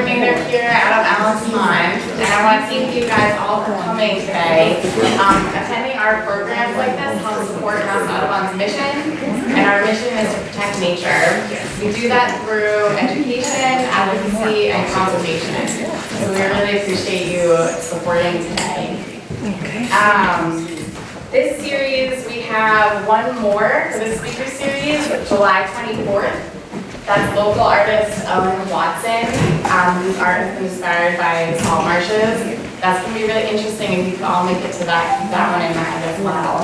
coordinator here out of Allentown, and I want to thank you guys all for coming today. Attending our programs like this helps support Mount Audubon's mission, and our mission is to protect nature. We do that through education, advocacy, and conservation. So we really appreciate you supporting today. This series, we have one more for the speaker series, July 24th. That's local artist Owen Watson, whose art has been inspired by salt marshes. That's going to be really interesting if you can all make it to that one in mind as well.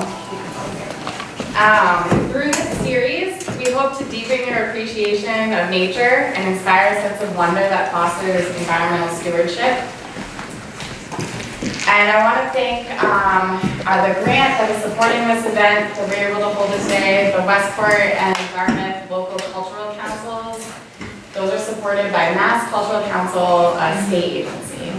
Through this series, we hope to deepen your appreciation of nature and inspire a sense of wonder that fosters environmental stewardship. And I want to thank the grant that is supporting this event that we're able to hold it today, the Westport and Dartmouth local cultural councils. Those are supported by Mass Cultural Council, a state agency.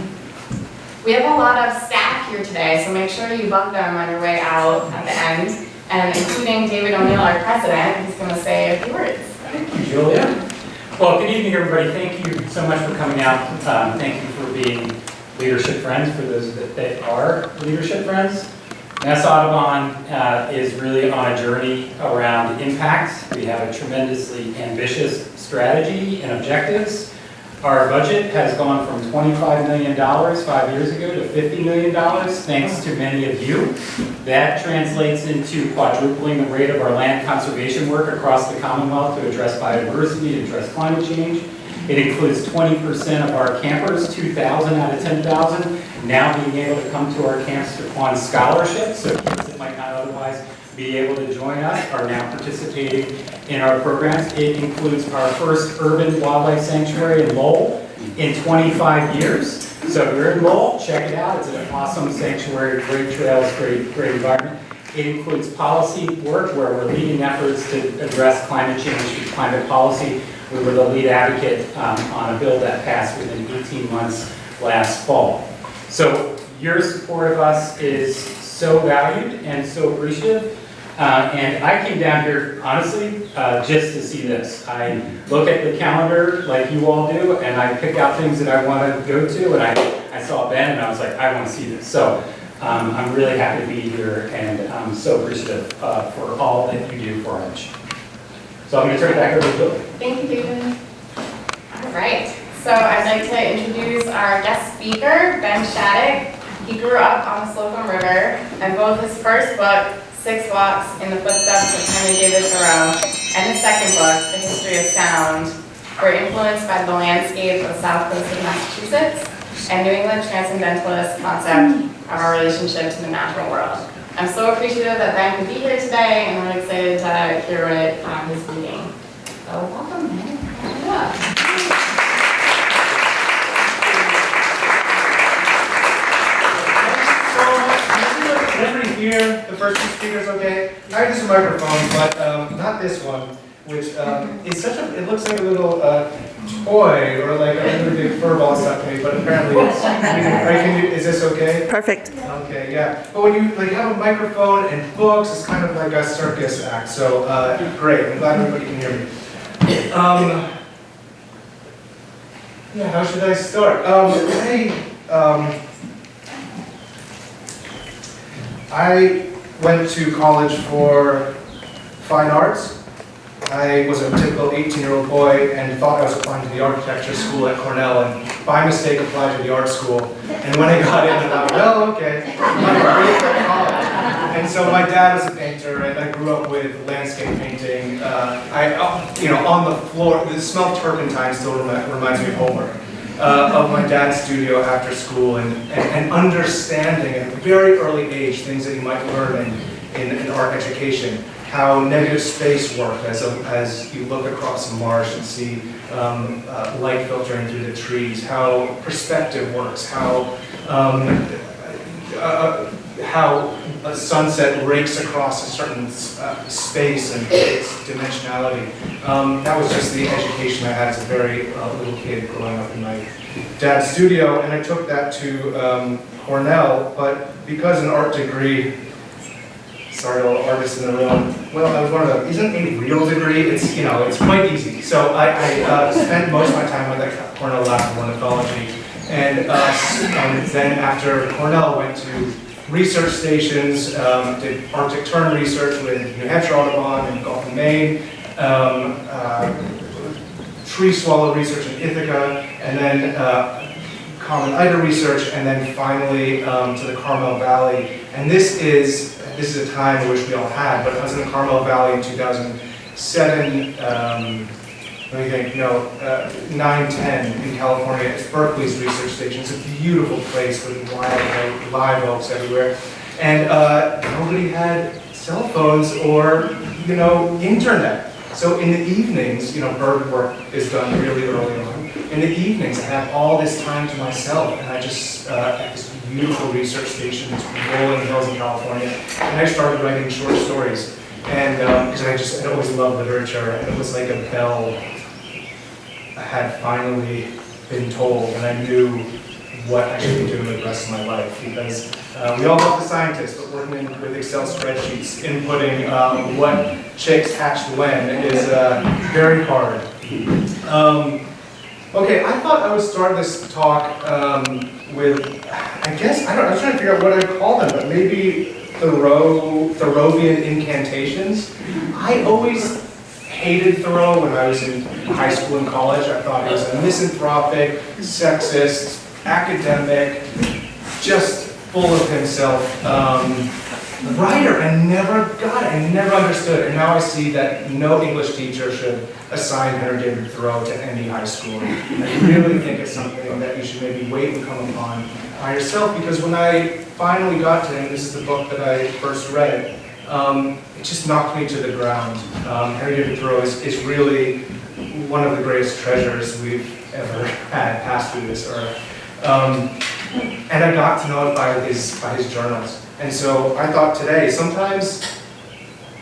We have a lot of staff here today, so make sure you bug them on your way out at the end, and including David O'Neill, our president, who's going to say a few words. Thank you, Julia. Well, good evening, everybody. Thank you so much for coming out. Thank you for being leadership friends, for those that are leadership friends. Mass Audubon is really on a journey around impact. We have a tremendously ambitious strategy and objectives. Our budget has gone from $25 million 5 years ago to $50 million, thanks to many of you. That translates into quadrupling the rate of our land conservation work across the Commonwealth to address biodiversity, to address climate change. It includes 20% of our campers, 2,000 out of 10,000, now being able to come to our camps on scholarship, so kids that might not otherwise be able to join us are now participating in our programs. It includes our first urban wildlife sanctuary in Lowell in 25 years. So if you're in Lowell, check it out. It's an awesome sanctuary, great trails, great environment. It includes policy work where we're leading efforts to address climate change through climate policy. We were the lead advocate on a bill that passed within 18 months last fall. So your support of us is so valued and so appreciative. And I came down here, honestly, just to see this. I look at the calendar like you all do, and I pick out things that I want to go to, and I saw Ben, and I was like, I want to see this. So I'm really happy to be here, and I'm so appreciative for all that you do for our mission. So I'm going to turn it back over to Bill. Thank you, David. All right. So I'd like to introduce our guest speaker, Ben Shattuck. He grew up on the Slocum River, and both his first book, 6 Walks in the Footsteps of Henry David Thoreau, and his second book, The History of Sound, were influenced by the landscape of the South Coast of Massachusetts and New England transcendentalist concept of our relationship to the natural world. I'm so appreciative that Ben could be here today, and I'm excited to hear what he's reading. So welcome, Ben. Yeah. Everybody here, the first two speakers, okay? I have this microphone, but not this one, which is such a, it looks like a little toy or like a really big fur ball stuck to me, but apparently it's, is this okay? Perfect. Okay, yeah. But when you like have a microphone and books, it's kind of like a circus act, so great. I'm glad everybody can hear me. Yeah, how should I start? I went to college for fine arts. I was a typical 18-year-old boy and thought I was applying to the architecture school at Cornell, and by mistake applied to the art school. And when I got in, I thought, well, okay, I'm ready for college. And so my dad was a painter, and I grew up with landscape painting. On the floor, the smell of turpentine still reminds me of homework. Of my dad's studio after school, and understanding at a very early age things that you might learn in art education, how negative space works as you look across a marsh and see light filtering through the trees, how perspective works, how a sunset rakes across a certain space and its dimensionality. That was just the education I had as a very little kid growing up in my dad's studio, and I took that to Cornell, but because an art degree, sorry all the artists in the room, well, I was one of them, isn't a real degree, it's, it's quite easy. So I spent most of my time with Cornell Lab of Ornithology. And then after Cornell, went to research stations, did Arctic tern research with New Hampshire Audubon and Gulf of Maine, tree swallow research in Ithaca, and then common eider research, and then finally to the Carmel Valley. And this is a time which we all had, but I was in the Carmel Valley in 2007, let me think, no, 9-10 in California. It's Berkeley's research station. It's a beautiful place with live oaks everywhere. And nobody had cell phones or, internet. So in the evenings, bird work is done really early on. In the evenings, I have all this time to myself, and I just, at this beautiful research station, it's rolling hills in California, and I started writing short stories. And because I'd always loved literature, and it was like a bell I had finally been told, and I knew what I should be doing with the rest of my life, because we all love the scientists, but working with Excel spreadsheets, inputting what chicks hatched when is very hard. Okay, I thought I would start this talk with, I was trying to figure out what I'd call them, but maybe Thoreauvian incantations. I always hated Thoreau when I was in high school and college. I thought he was a misanthropic, sexist, academic, just full of himself writer. I never got it. I never understood it. And now I see that no English teacher should assign Henry David Thoreau to any high school. I really think it's something that you should maybe wait and come upon by yourself, because when I finally got to him, this is the book that I first read, it just knocked me to the ground. Henry David Thoreau is really one of the greatest treasures we've ever had pass through this earth. And I got to know it by his journals. And so I thought today, sometimes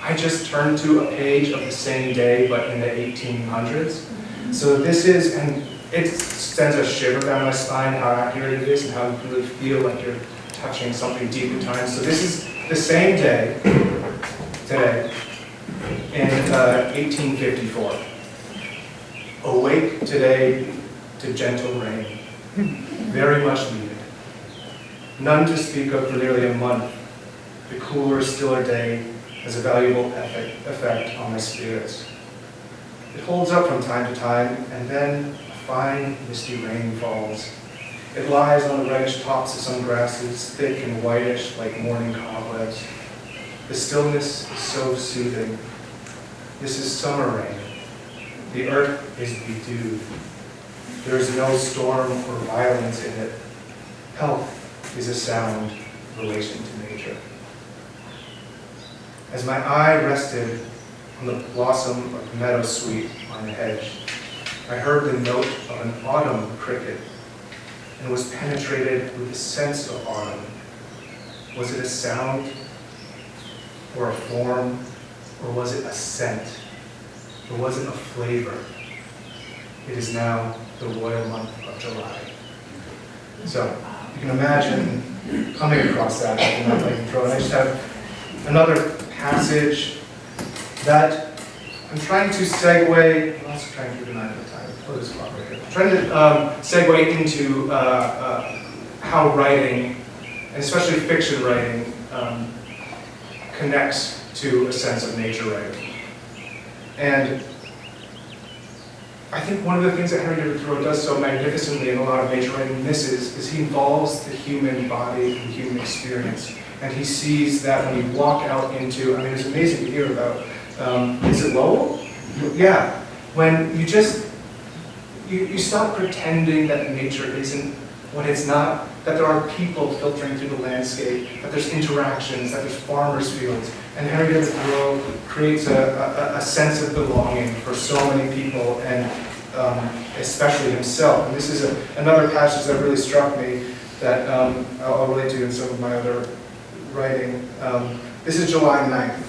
I just turn to a page of the same day, but in the 1800s. So this is, and it sends a shiver down my spine how accurate it is and how you can really feel like you're touching something deep in time. So this is the same day, today, in 1854. Awake today to gentle rain, very much needed. None to speak of for nearly a month. The cooler, stiller day has a valuable effect on my spirits. It holds up from time to time, and then a fine, misty rain falls. It lies on the reddish tops of some grasses, thick and whitish like morning cobwebs. The stillness is so soothing. This is summer rain. The earth is bedewed. There is no storm or violence in it. Health is a sound relation to nature. As my eye rested on the blossom of meadowsweet on the hedge, I heard the note of an autumn cricket and was penetrated with the sense of autumn. Was it a sound or a form, or was it a scent, or was it a flavor? It is now the royal month of July. So you can imagine coming across that in that lightning throw. And I just have another passage that I'm trying to segue. I'm also trying to keep an eye on the time. Put this clock right here. I'm trying to segue into how writing, and especially fiction writing, connects to a sense of nature writing. And I think one of the things that Henry David Thoreau does so magnificently in a lot of nature writing misses is he involves the human body and human experience. And he sees that when you walk out into, it's amazing to hear about, is it Lowell? Yeah. When you just, you stop pretending that nature isn't what it's not, that there are people filtering through the landscape, that there's interactions, that there's farmers' fields. And Henry David Thoreau creates a sense of belonging for so many people, and especially himself. And this is another passage that really struck me that I'll relate to in some of my other writing. This is July 9th,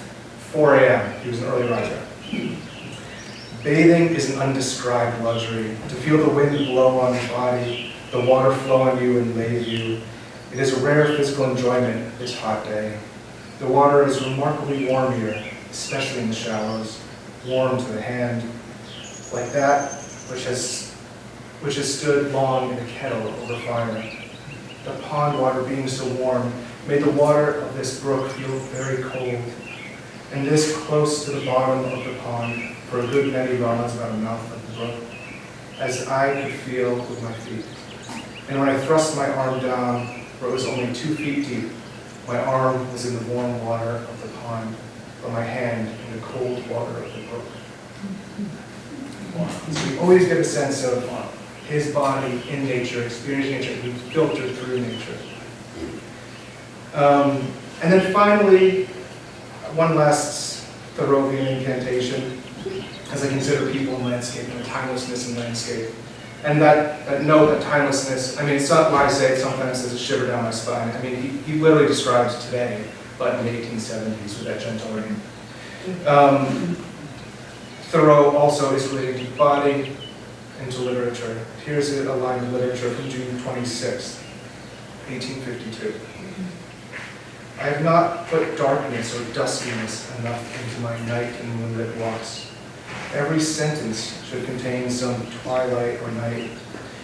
4 a.m. He was an early riser. Bathing is an undescribed luxury. To feel the wind blow on your body, the water flow on you and lave you. It is a rare physical enjoyment this hot day. The water is remarkably warm here, especially in the shallows, warm to the hand, like that which has which has stood long in a kettle over fire. The pond water being so warm made the water of this brook feel very cold, and this close to the bottom of the pond for a good many rods about the mouth of the brook, as I could feel with my feet. And when I thrust my arm down, where it was only 2 feet deep, my arm was in the warm water of the pond, but my hand in the cold water of the brook. So we always get a sense of his body in nature, experiencing nature, being filtered through nature. And then finally, one last Thoreauvian incantation, as I consider people in landscape and the timelessness in landscape. And that note, that timelessness, I mean, it's not why I say it sometimes as a shiver down my spine. I mean, he literally describes today, but in the 1870s with that gentle rain. Thoreau also is related to body and to literature. Here's a line of literature from June 26th, 1852. I have not put darkness or duskiness enough into my night and moonlit walks. Every sentence should contain some twilight or night.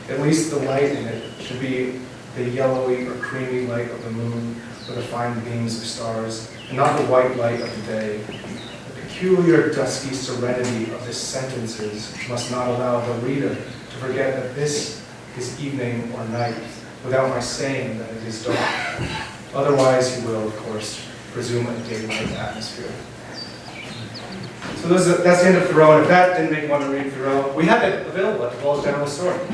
At least the light in it should be the yellowy or creamy light of the moon or the fine beams of stars, and not the white light of the day. The peculiar dusky serenity of the sentences must not allow the reader to forget that this is evening or night, without my saying that it is dark. Otherwise, he will, of course, presume a daylight atmosphere. So that's the end of Thoreau, and if that didn't make you want to read Thoreau, we have it available at the Ball's General Store. So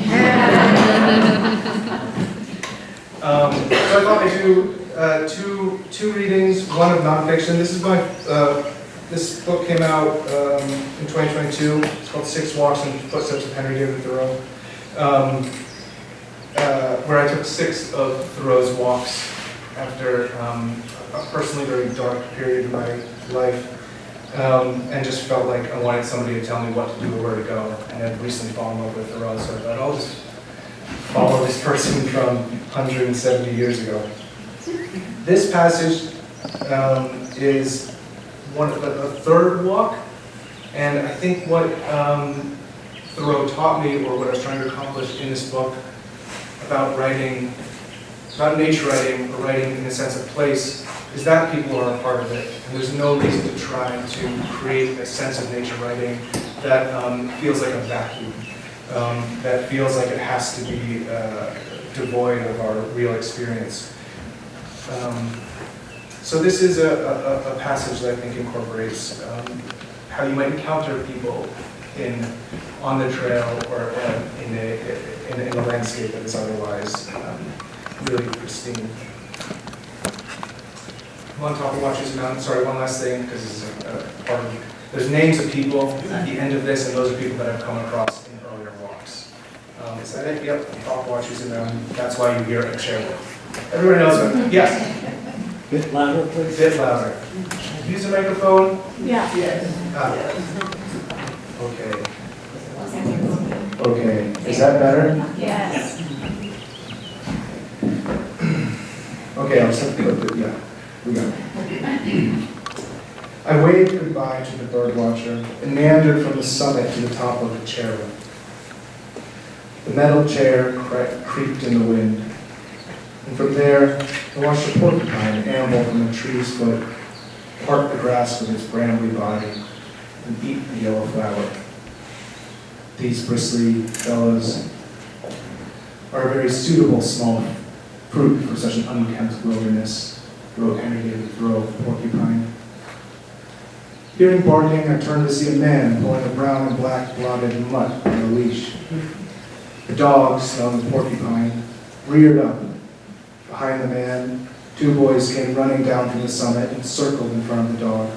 I thought I'd do two readings, one of nonfiction. This book came out in 2022. It's called 6 Walks in the Footsteps of Henry David Thoreau, where I took 6 of Thoreau's walks after a personally very dark period in my life. And just felt like I wanted somebody to tell me what to do or where to go. And I'd recently fallen in love with Thoreau, so I thought, I'll just follow this person from 170 years ago. This passage is a third walk, and I think what Thoreau taught me, or what I was trying to accomplish in this book about writing, about nature writing, or writing in the sense of place, is that people are a part of it. And there's no reason to try to create a sense of nature writing that feels like a vacuum, that feels like it has to be devoid of our real experience. So this is a passage that I think incorporates how you might encounter people on the trail or in a landscape that is otherwise really pristine. On top of Watchers Mountain, sorry, one last thing, because this is a part of, there's names of people at the end of this, and those are people that I've come across in earlier walks. Is that it? Yep, top of Watchers Mountain. That's why you hear a chair. Everybody knows it. Yes? Bit louder, please. Bit louder. Use the microphone? Yeah. Yes. Okay. Okay. Is that better? Yes. Okay, I'll set the clip. Yeah. We got it. I waved goodbye to the birdwatcher and meandered from the summit to the top of the chairlift. The metal chair creaked in the wind, and from there I watched a porcupine amble from a tree's foot, part the grass with its brambly body, and eat the yellow flower. These bristly fellows are a very suitable small fruit for such an unkempt wilderness, wrote Henry David Thoreau of the porcupine. Hearing barking, I turned to see a man pulling a brown and black blotted mutt on a leash. The dog, smelling the porcupine, reared up. Behind the man, 2 boys came running down from the summit and circled in front of the dog.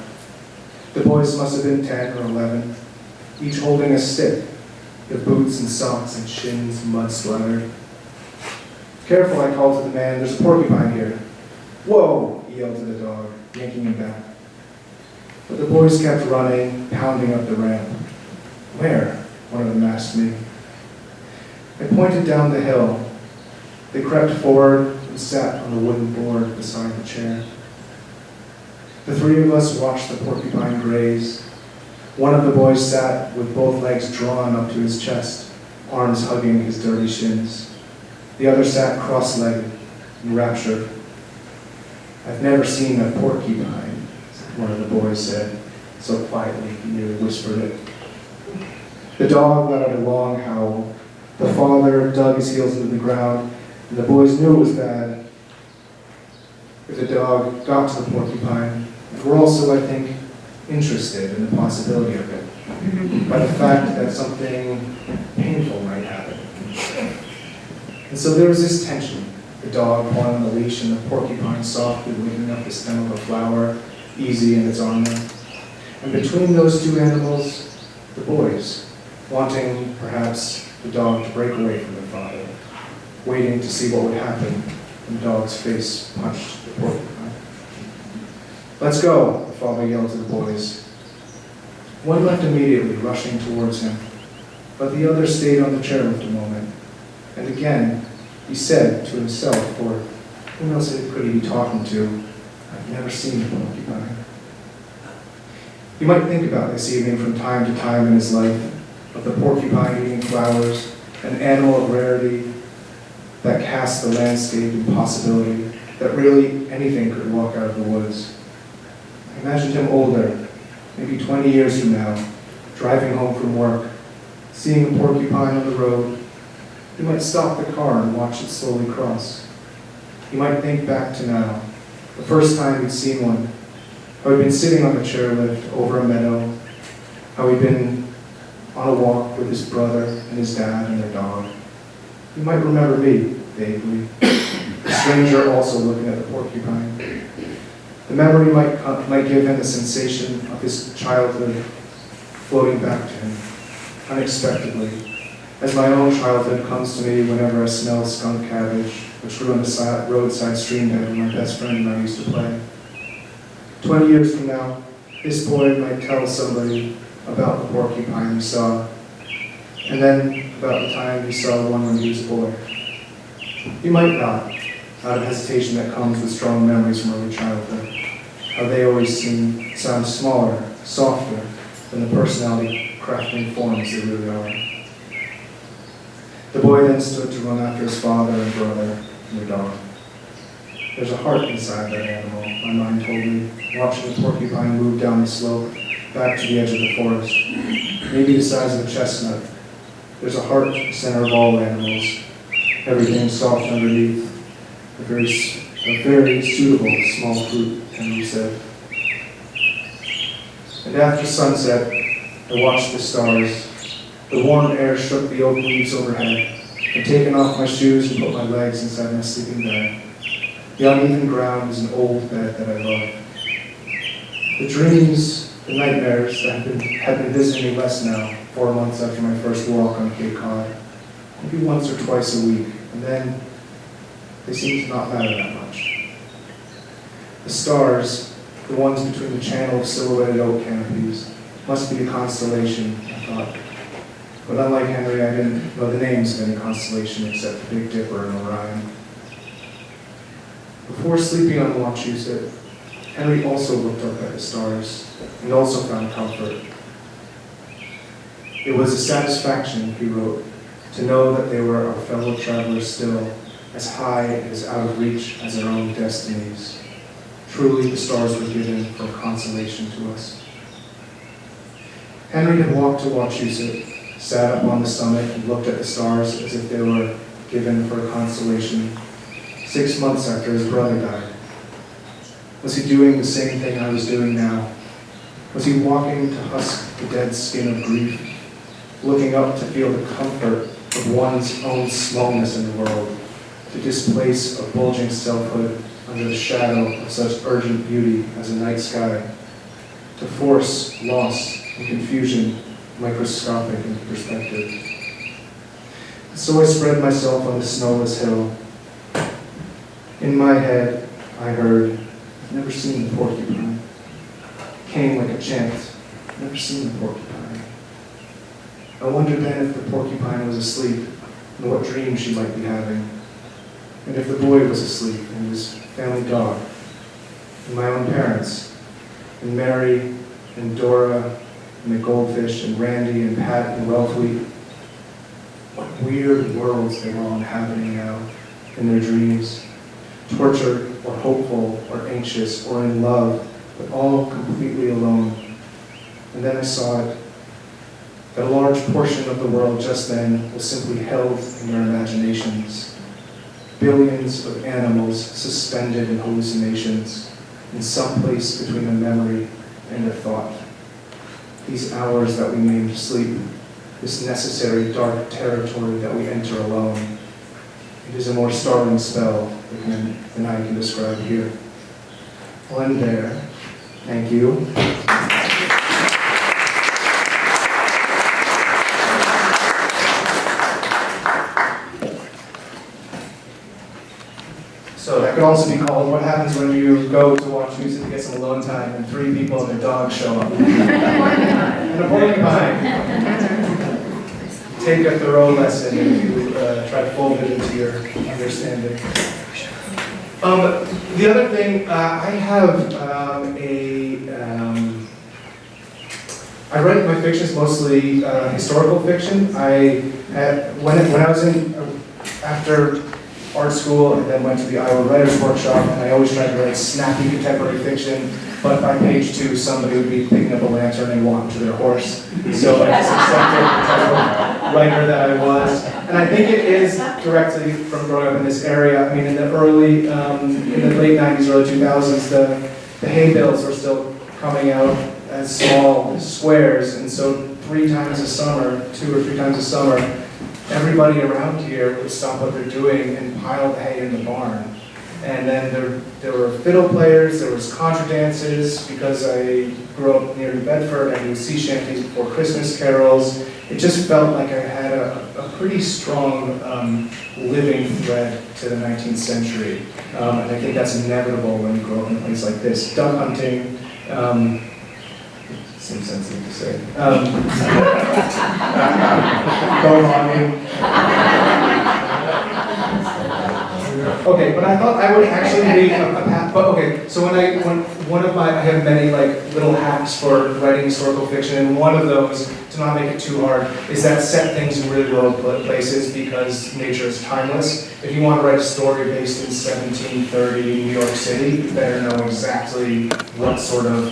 The boys must have been 10 or 11, each holding a stick, their boots and socks and shins mud splattered. Careful, I called to the man, there's a porcupine here. Whoa, he yelled to the dog, yanking him back. But the boys kept running, pounding up the ramp. Where? One of them asked me. I pointed down the hill. They crept forward and sat on the wooden board beside the chair. The 3 of us watched the porcupine graze. One of the boys sat with both legs drawn up to his chest, arms hugging his dirty shins. The other sat cross-legged, enraptured. "I've never seen a porcupine," one of the boys said, so quietly he nearly whispered it. The dog let out a long howl. The father dug his heels into the ground, and the boys knew it was bad. If the dog got to the porcupine, they were also, I think, interested in the possibility of it, by the fact that something painful might happen. And so there was this tension, the dog pulling on the leash and the porcupine softly licking up the stem of a flower, easy in its armor. And between those two animals, the boys, wanting perhaps the dog to break away from their father, waiting to see what would happen when the dog's face punched the porcupine. "Let's go," the father yelled to the boys. One left immediately, rushing towards him, but the other stayed on the chairlift a moment. And again, he said to himself, for whom else could he be talking to, "I've never seen a porcupine." You might think about this evening from time to time in his life, of the porcupine eating flowers, an animal of rarity that casts the landscape in possibility, that really anything could walk out of the woods. I imagined him older, maybe 20 years from now, driving home from work, seeing a porcupine on the road. He might stop the car and watch it slowly cross. He might think back to now, the first time he'd seen one, how he'd been sitting on a chairlift over a meadow, how he'd been on a walk with his brother and his dad and their dog. He might remember me, vaguely, a stranger also looking at the porcupine. The memory might give him the sensation of his childhood floating back to him, unexpectedly, as my own childhood comes to me whenever I smell skunk cabbage, which grew on the roadside stream bed where my best friend and I used to play. 20 years from now, this boy might tell somebody about the porcupine he saw, and then about the time he saw one when he was a boy. He might not, out of hesitation that comes with strong memories from early childhood, how they always sound smaller, softer than the personality-crafting forms they really are. The boy then stood to run after his father and brother and their dog. There's a heart inside that animal, my mind told me, watching the porcupine move down the slope, back to the edge of the forest, maybe the size of a chestnut. There's a heart at the center of all animals, everything soft underneath, a very suitable small fruit, Henry said. And after sunset, I watched the stars. The warm air shook the oak leaves overhead. I'd taken off my shoes and put my legs inside my sleeping bag. The uneven ground is an old bed that I love. The dreams, the nightmares that had been visiting me less now, 4 months after my first walk on Cape Cod, maybe once or twice a week, and then they seem to not matter that much. The stars, the ones between the channel of silhouetted oak canopies, must be a constellation, I thought. But unlike Henry, I didn't know the names of any constellation except the Big Dipper and Orion. Before sleeping on Wachusett, Henry also looked up at the stars and also found comfort. It was a satisfaction, he wrote, to know that they were our fellow travelers still, as high and as out of reach as our own destinies. Truly, the stars were given for consolation to us. Henry had walked to Wachusett, sat up on the summit and looked at the stars as if they were given for a consolation 6 months after his brother died. Was he doing the same thing I was doing now? Was he walking to husk the dead skin of grief, looking up to feel the comfort of one's own smallness in the world, to displace a bulging selfhood under the shadow of such urgent beauty as a night sky, to force loss and confusion microscopic in perspective? So I spread myself on the snowless hill. In my head, I heard, "I've never seen the porcupine." It came like a chant, "Never seen the porcupine." I wondered then if the porcupine was asleep and what dream she might be having, and if the boy was asleep and his family dog, and my own parents, and Mary and Dora and the goldfish and Randy and Pat and Wellfleet. What weird worlds they were all inhabiting now in their dreams. Tortured, or hopeful, or anxious, or in love, but all completely alone. And then I saw it, that a large portion of the world just then was simply held in their imaginations. Billions of animals suspended in hallucinations, in some place between a memory and a thought. These hours that we named sleep, this necessary dark territory that we enter alone, it is a more startling spell than I can describe here. I'll end there. Thank you. So that could also be called what happens when you go to watch music to get some alone time and 3 people and their dog show up. And a porcupine. Take a thorough lesson if you try to fold it into your understanding. The other thing, I have I write my fictions mostly historical fiction. When I was after art school and then went to the Iowa Writers Workshop, and I always tried to write snappy contemporary fiction, but by page 2 somebody would be picking up a lantern and walking to their horse. So I just accepted the type of writer that I was. And I think it is directly from growing up in this area. I mean, in the late 90s, early 2000s, the hay bales were still coming out as small squares, and so 3 times a summer, 2 or 3 times a summer, everybody around here would stop what they're doing and pile the hay in the barn. And then there were fiddle players, there was contra dances, because I grew up near New Bedford, and you would sea shanties before Christmas carols. It just felt like I had a pretty strong living thread to the 19th century. And I think that's inevitable when you grow up in a place like this. Duck hunting, seems sensitive to say. Go logging. Okay, but I thought I would actually make a path. But okay, so I have many like little hacks for writing historical fiction, and one of those, to not make it too hard, is that set things in really rural places because nature is timeless. If you want to write a story based in 1730 New York City, you better know exactly what sort of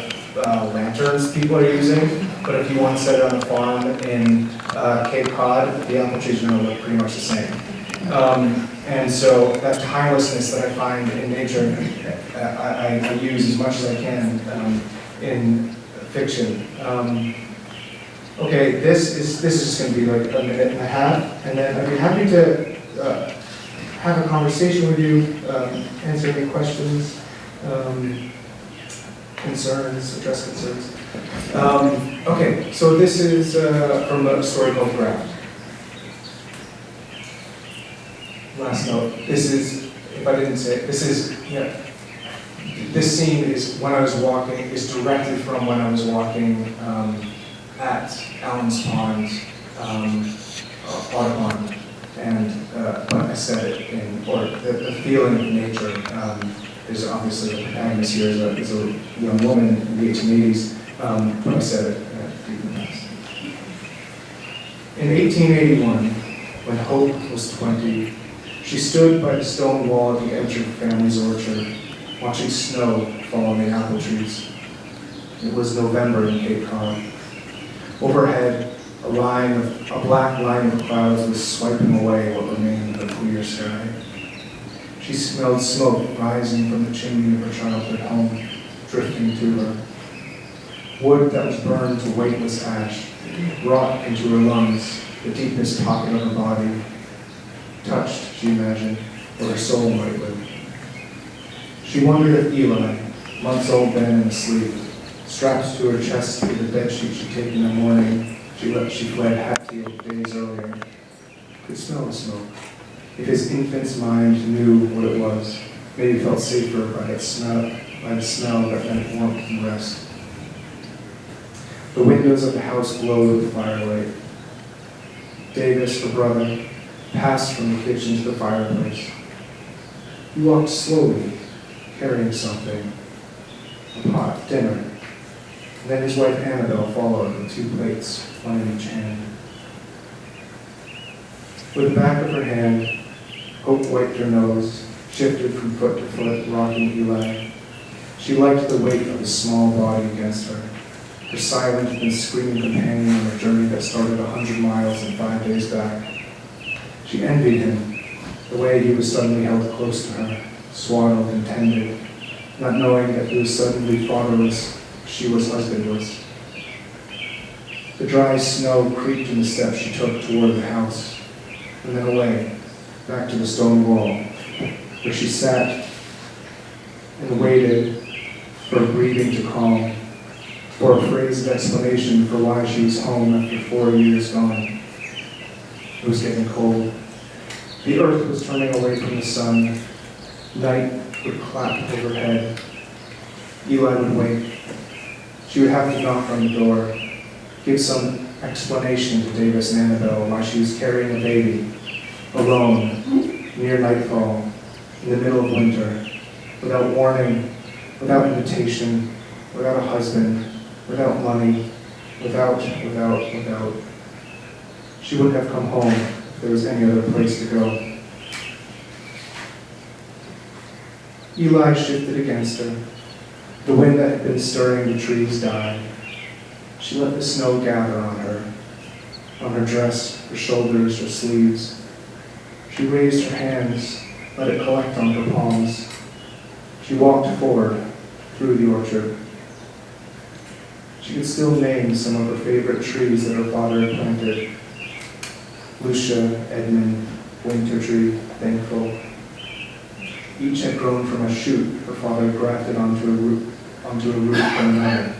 lanterns people are using. But if you want to set it on a farm in Cape Cod, the apple trees are going to look pretty much the same. And so that timelessness that I find in nature, I use as much as I can in fiction. Okay, this is just going to be like a minute and a half, and then I'd be happy to have a conversation with you, answer any questions, concerns, address concerns. Okay, so this is from a story called Graft. Last note, this is, if I didn't say it, this scene is when I was walking, is directly from when I was walking at Allen's Pond, Audubon, and when I said it, the feeling of nature. There's obviously the protagonist here is a young woman in the 1880s, but I said it deep in the past. In 1881, when Hope was 20, she stood by the stone wall at the edge of the family's orchard, watching snow fall on the apple trees. It was November in Cape Cod. Overhead, a black line of clouds was swiping away what remained of the clear sky. She smelled smoke rising from the chimney of her childhood home, drifting to her. Wood that was burned to weightless ash brought into her lungs the deepest pocket of her body, touched, she imagined, where her soul might live. She wondered if Eli, months old then and asleep, strapped to her chest with the bedsheet she'd taken in the morning she fled Hatfield days earlier, could smell the smoke. If his infant's mind knew what it was, maybe felt safer by the smell that meant warmth and rest. The windows of the house glowed with firelight. Davis, her brother, passed from the kitchen to the fireplace. He walked slowly, carrying something, a pot, dinner. And then his wife Annabelle followed with 2 plates, one in each hand. With the back of her hand, Hope wiped her nose, shifted from foot to foot, rocking Eli. She liked the weight of his small body against her, her silent and screaming companion on a journey that started 100 miles and 5 days back. She envied him, the way he was suddenly held close to her, swaddled and tended, not knowing that he was suddenly fatherless, she was husbandless. The dry snow creaked in the steps she took toward the house, and then away, back to the stone wall, where she sat and waited for a breathing to calm, for a phrase of explanation for why she was home after 4 years gone. It was getting cold. The earth was turning away from the sun. Night would clap overhead. Eli would wake. She would have to knock on the door, give some explanation to Davis and Annabelle why she was carrying a baby, alone, near nightfall, in the middle of winter, without warning, without invitation, without a husband, without money, without. She wouldn't have come home if there was any other place to go. Eli shifted against her. The wind that had been stirring the trees died. She let the snow gather on her dress, her shoulders, her sleeves. She raised her hands, let it collect on her palms. She walked forward through the orchard. She could still name some of her favorite trees that her father had planted. Lucia, Edmund, Winter Tree, Thankful. Each had grown from a shoot her father grafted onto a root from another.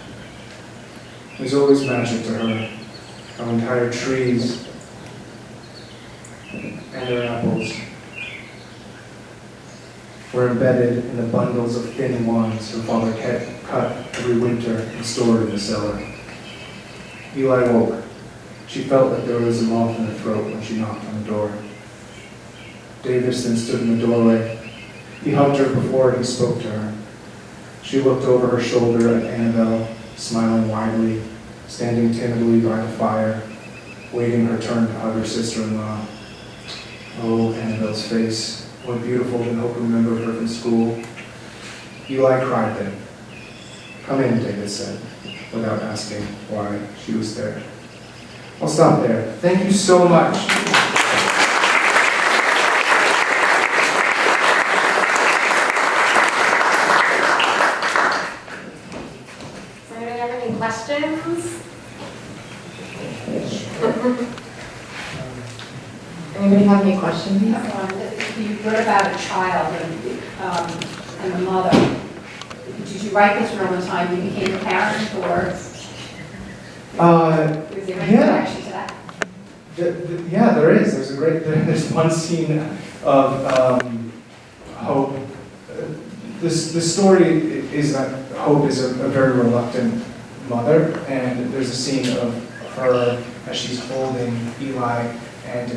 It was always magic to her, how entire trees and their apples were embedded in the bundles of thin wands her father cut every winter and stored in the cellar. Eli woke. She felt that there was a moth in her throat when she knocked on the door. Davis then stood in the doorway. He hugged her before he spoke to her. She looked over her shoulder at Annabelle, smiling widely, standing timidly by the fire, waiting her turn to hug her sister-in-law. Oh, Annabelle's face, more beautiful than Hope remembered her from school. Eli cried then. "Come in," Davis said, without asking why she was there. I'll stop there. Thank you so much. Does anybody have any questions? Anybody have any questions? You wrote about a child and the mother. Did you write this around the time you became a parent, or was there any Yeah. connection to that? Yeah, there is. There's one scene of Hope. The story is that Hope is a very reluctant mother, and there's a scene of her as she's holding Eli, and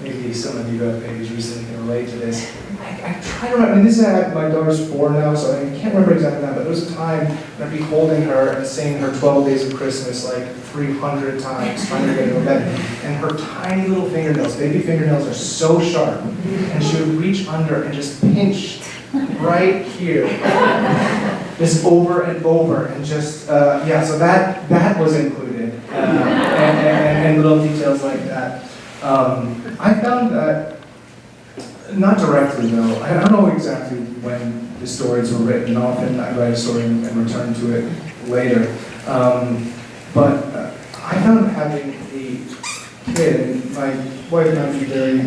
maybe some of you who have babies recently can relate to this. I try to remember, this is, my daughter's 4 now, so I can't remember exactly now, but there was a time when I'd be holding her and saying her 12 Days of Christmas like 300 times, trying to get her to bed, and her tiny little fingernails, baby fingernails, are so sharp, and she would reach under and just pinch right here, just over and over, and just, so that was included, and little details like that. I found that, not directly though, I don't know exactly when the stories were written. Often I write a story and return to it later. But I found having a kid, and my wife and I be very,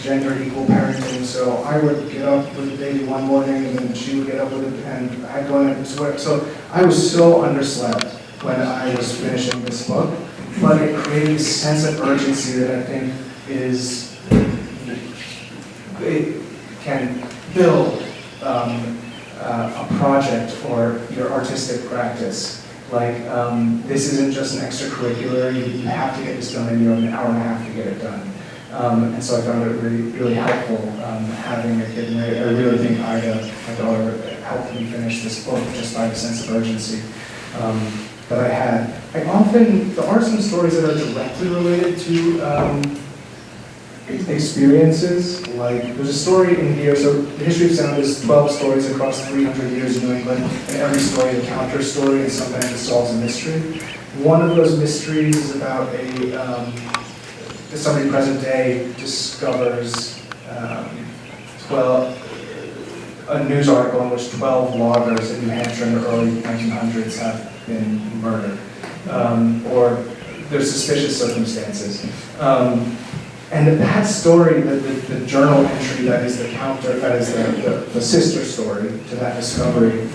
gender equal parenting, so I would get up with the baby one morning and then she would get up with it and I'd go in and sweat. So I was so underslept when I was finishing this book, but it created a sense of urgency that I think it can build a project or your artistic practice. Like, this isn't just an extracurricular, you have to get this done in an hour and a half to get it done. And so I found it really, really helpful having a kid. And I really think Ida, my daughter, helped me finish this book just by the sense of urgency that I had. I there are some stories that are directly related to experiences. Like, there's a story in here, so the history of sound is 12 stories across 300 years in New England, and every story is a counter story, and sometimes it solves a mystery. One of those mysteries is about somebody present day discovers a news article in which 12 loggers in New Hampshire in the early 1900s have been murdered, or there's suspicious circumstances. And that story, the journal entry that is the counter, that is the sister story to that discovery,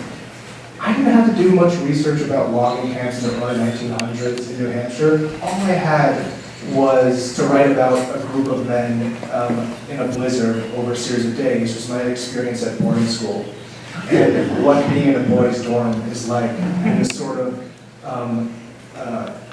I didn't have to do much research about logging camps in the early 1900s in New Hampshire. All I had was to write about a group of men in a blizzard over a series of days, which was my experience at boarding school, and what being in a boys' dorm is like, and the sort of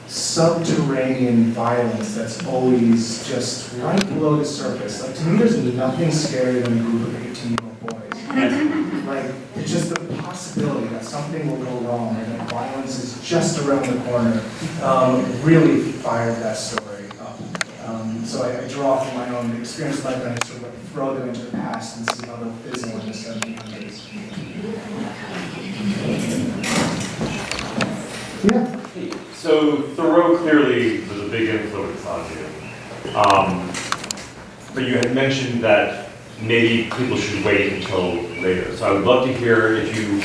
subterranean violence that's always just right below the surface. Like, to me, there's nothing scarier than a group of 18-year-old boys. Like, it's just the possibility that something will go wrong and that violence is just around the corner really fired that story up. So I draw from my own experience like that and sort of like throw them into the past and see how they'll fizzle in the 1700s. Yeah. So Thoreau clearly was a big influence on you. But you had mentioned that maybe people should wait until later. So I would love to hear if you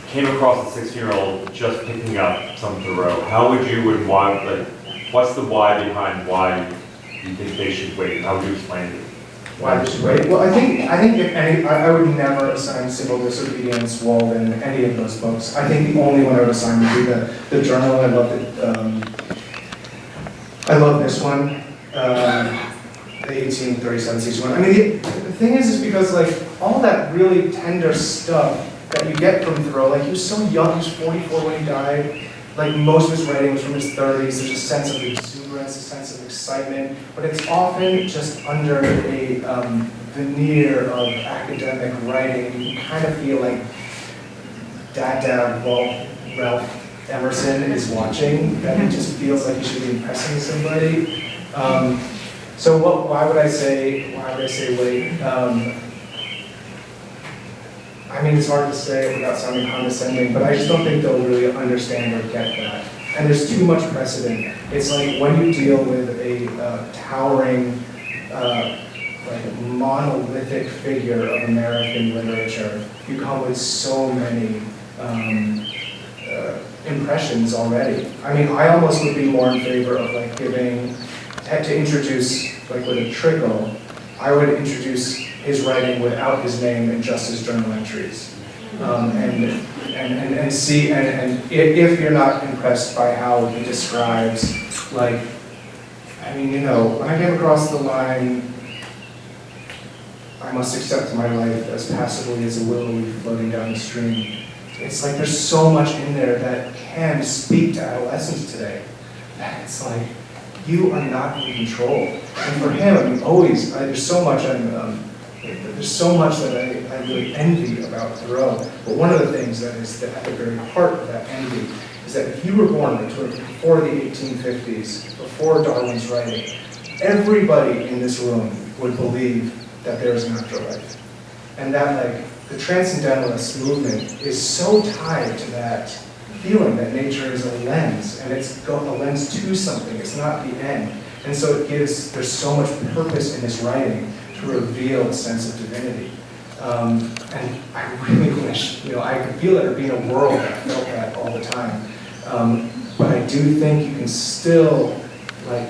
came across a 16-year-old just picking up some Thoreau, how would you and why, like, what's the why behind why you think they should wait? How would you explain it? Why they should wait? Well, I think if any, I would never assign civil disobedience Walden any of those books. I think the only one I would assign would be the journal. I loved it. I love this one, the 1837-61. I mean, the thing is because like all that really tender stuff that you get from Thoreau, like he was so young, he was 44 when he died. Like most of his writing was from his 30s. There's a sense of exuberance, a sense of excitement, but it's often just under a veneer of academic writing. You can kind of feel like Dada Ralph Emerson is watching, that he just feels like he should be impressing somebody. So why would I say wait? I mean, it's hard to say without sounding condescending, but I just don't think they'll really understand or get that. And there's too much precedent. It's like when you deal with a towering, like monolithic figure of American literature, you come with so many impressions already. I mean, I almost would be more in favor of like to introduce, like with a trickle, I would introduce his writing without his name and just his journal entries. And see, and if you're not impressed by how he describes, like, I mean, you know, when I came across the line, I must accept my life as passively as a willow leaf floating down the stream. It's like there's so much in there that can speak to adolescents today. That it's like, you are not in control. And for him, I mean, always, there's so much that I really envy about Thoreau. But one of the things that is at the very heart of that envy is that if you were born before the 1850s, before Darwin's writing, everybody in this room would believe that there is an afterlife. And that, like, the transcendentalist movement is so tied to that feeling that nature is a lens, and it's a lens to something, it's not the end. And so there's so much purpose in his writing to reveal a sense of divinity. And I really wish, you know, I could feel it being a world that felt that all the time. But I do think you can still, like,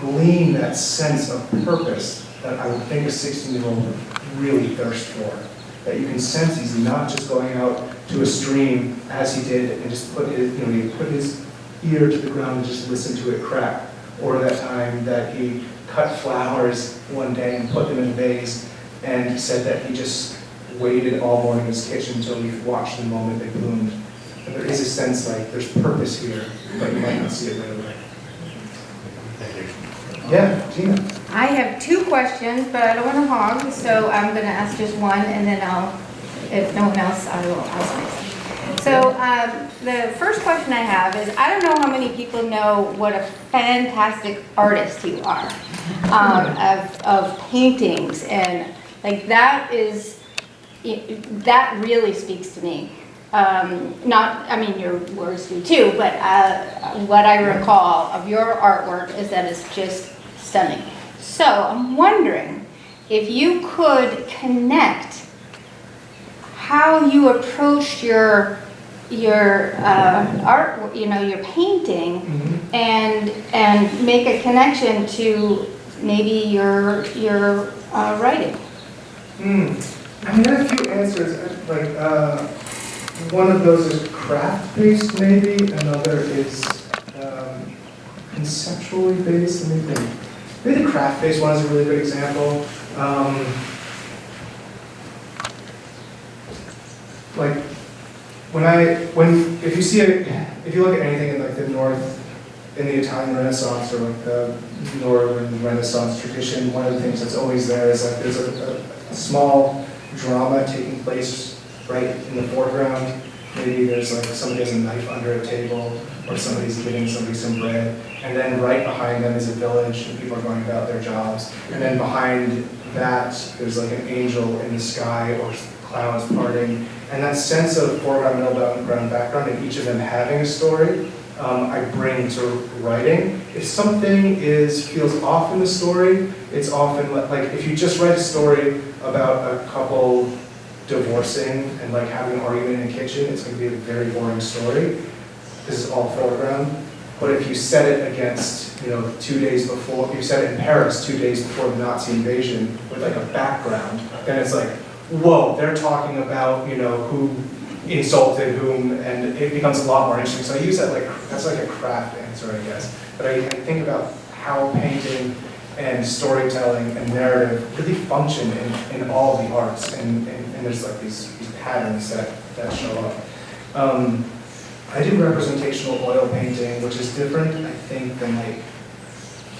glean that sense of purpose that I would think a 16-year-old would really thirst for. That you can sense he's not just going out to a stream as he did and just put his ear to the ground and just listen to it crack. Or that time that he cut flowers one day and put them in a vase, and he said that he just waited all morning in his kitchen until he watched the moment they bloomed. And there is a sense like there's purpose here, but you might not see it right away. Thank you. Yeah, Gina. I have two questions, but I don't want to hog, so I'm going to ask just one, and then if no one else, I will ask next. So, the first question I have is, I don't know how many people know what a fantastic artist you are, of paintings, and like that is, that really speaks to me. Not, I mean, your words do too, but what I recall of your artwork is that it's just stunning. So I'm wondering if you could connect how you approached your art, your painting, Mhm. and make a connection to maybe your writing. I mean, I have a few answers. Like, one of those is craft-based, maybe. Another is conceptually based. Let me think. Maybe the craft-based one is a really good example. Like, if you look at anything in like the North, in the Italian Renaissance or like the Northern Renaissance tradition, one of the things that's always there is like there's a small drama taking place right in the foreground. Maybe there's like somebody has a knife under a table, or somebody's giving somebody some bread, and then right behind them is a village and people are going about their jobs. And then behind that, there's like an angel in the sky or clouds parting. And that sense of foreground, middle ground, background, and each of them having a story, I bring to writing. If something feels off in the story, it's often like if you just write a story about a couple divorcing and like having an argument in a kitchen, it's going to be a very boring story. This is all foreground. But if you set it against, 2 days before, if you set it in Paris 2 days before the Nazi invasion with like a background, then it's like, whoa, they're talking about, who insulted whom, and it becomes a lot more interesting. So I use that that's like a craft answer, I guess. But I think about how painting and storytelling and narrative really function in all the arts, and there's like these patterns that show up. I do representational oil painting, which is different, I think, than like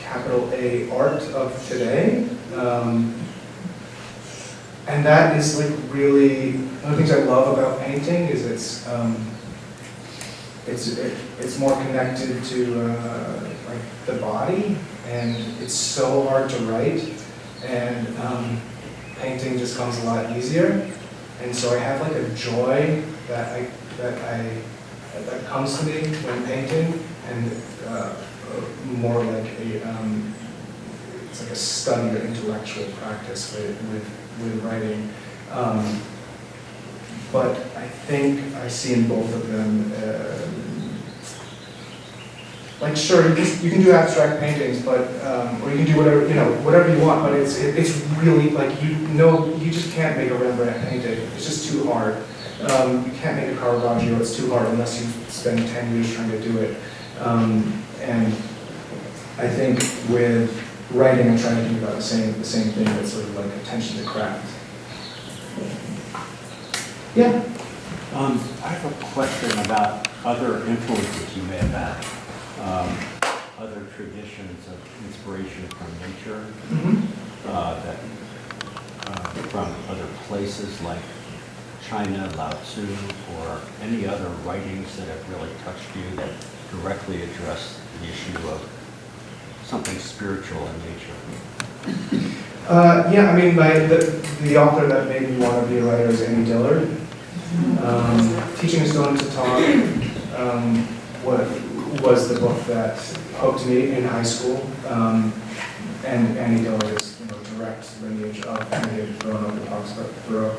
capital A art of today. And that is like really, one of the things I love about painting is it's more connected to like the body, and it's so hard to write, and painting just comes a lot easier. And so I have like a joy that comes to me when painting, and more like it's like a study or intellectual practice with writing. But I think I see in both of them, like sure, you can do abstract paintings, but or you can do whatever you want. But it's really like you just can't make a Rembrandt painting. It's just too hard. You can't make a Caravaggio. It's too hard unless you spend 10 years trying to do it. And I think with writing, I'm trying to think about the same thing. That's sort of like attention to craft. Yeah. I have a question about other influences you may have had, other traditions of inspiration from nature, that from other places like China, Lao Tzu, or any other writings that have really touched you that directly address the issue of something spiritual in nature? Yeah, I mean, the author that made me want to be a writer is Amy Dillard. Teaching a Stone to Talk was the book that hooked me in high school. And Amy Dillard is direct lineage of Henry had grown up in Thoreau.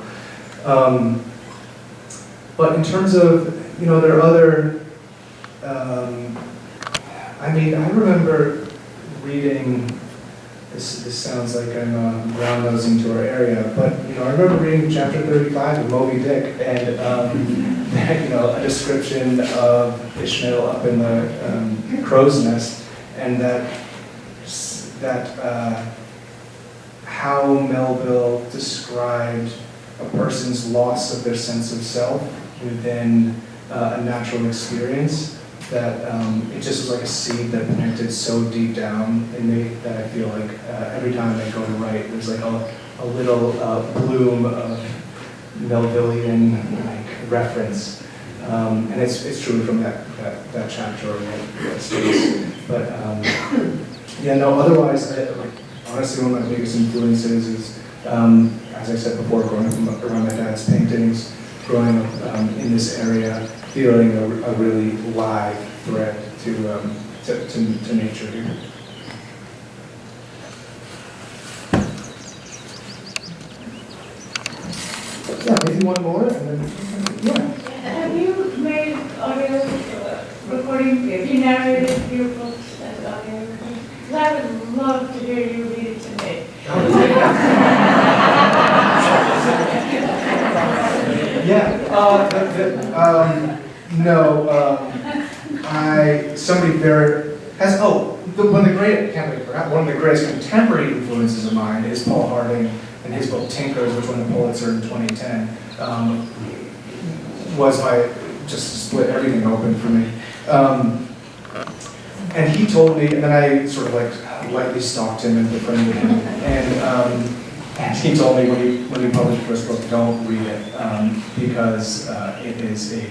But in terms of, there are other, I remember reading, this sounds like I'm brown-nosing to our area, but I remember reading chapter 35 of Moby Dick, and a description of Ishmael up in the crow's nest, and that how Melville described a person's loss of their sense of self within a natural experience, that it just was like a seed that planted so deep down in me that I feel like every time I go to write, there's like a little bloom of Melvillian reference. And it's truly from that chapter or that space. But yeah, no, otherwise, honestly, one of my biggest influences is, as I said before, growing up around my dad's paintings, growing up in this area, feeling a really live thread to nature here. Yeah, maybe one more, and then, yeah. Have you made audio recording, have you narrated your books as audio recording? 'Cause I would love to hear you read it to me. Yeah, no, somebody there has, one of the greatest contemporary influences of mine is Paul Harding and his book Tinkers, which won the Pulitzer in 2010, was by, just split everything open for me. And he told me, and then I sort of like lightly stalked him and befriended him, and he told me when he published the first book, don't read it, because it is a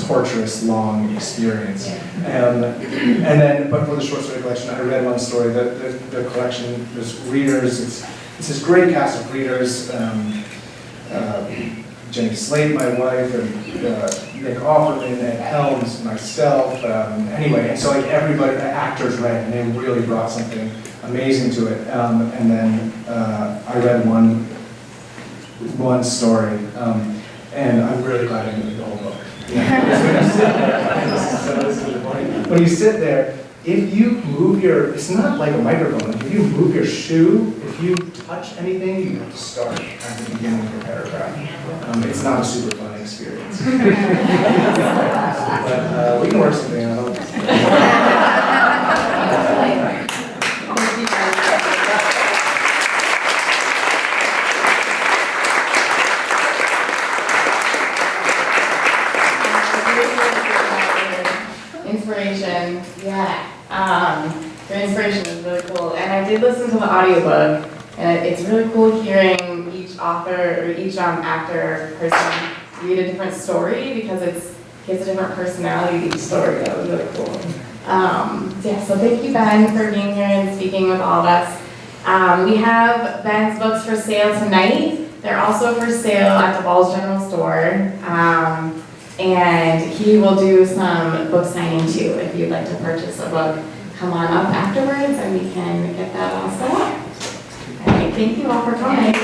torturous, long experience. And then, but for the short story collection, I read one story. The collection, there's readers. It's this great cast of readers. Jenny Slate, my wife, and Nick Offerman, Ed Helms, myself. Anyway, and so like everybody, the actors read, and they really brought something amazing to it. And then I read one story, and I'm really glad I didn't read the whole book. When you sit there, if you move it's not like a microphone, like if you move your shoe, if you touch anything, you have to start at the beginning of your paragraph. It's not a super fun experience. But we can work something out. Inspiration, yeah. Your inspiration is really cool. And I did listen to the audiobook, and it's really cool hearing each author or each actor person read a different story, because it gives a different personality to each story. That was really cool. So thank you, Ben, for being here and speaking with all of us. We have Ben's books for sale tonight. They're also for sale at the Balls General Store. And he will do some book signing too. If you'd like to purchase a book, come on up afterwards and we can get that all set up. All right, thank you all for coming.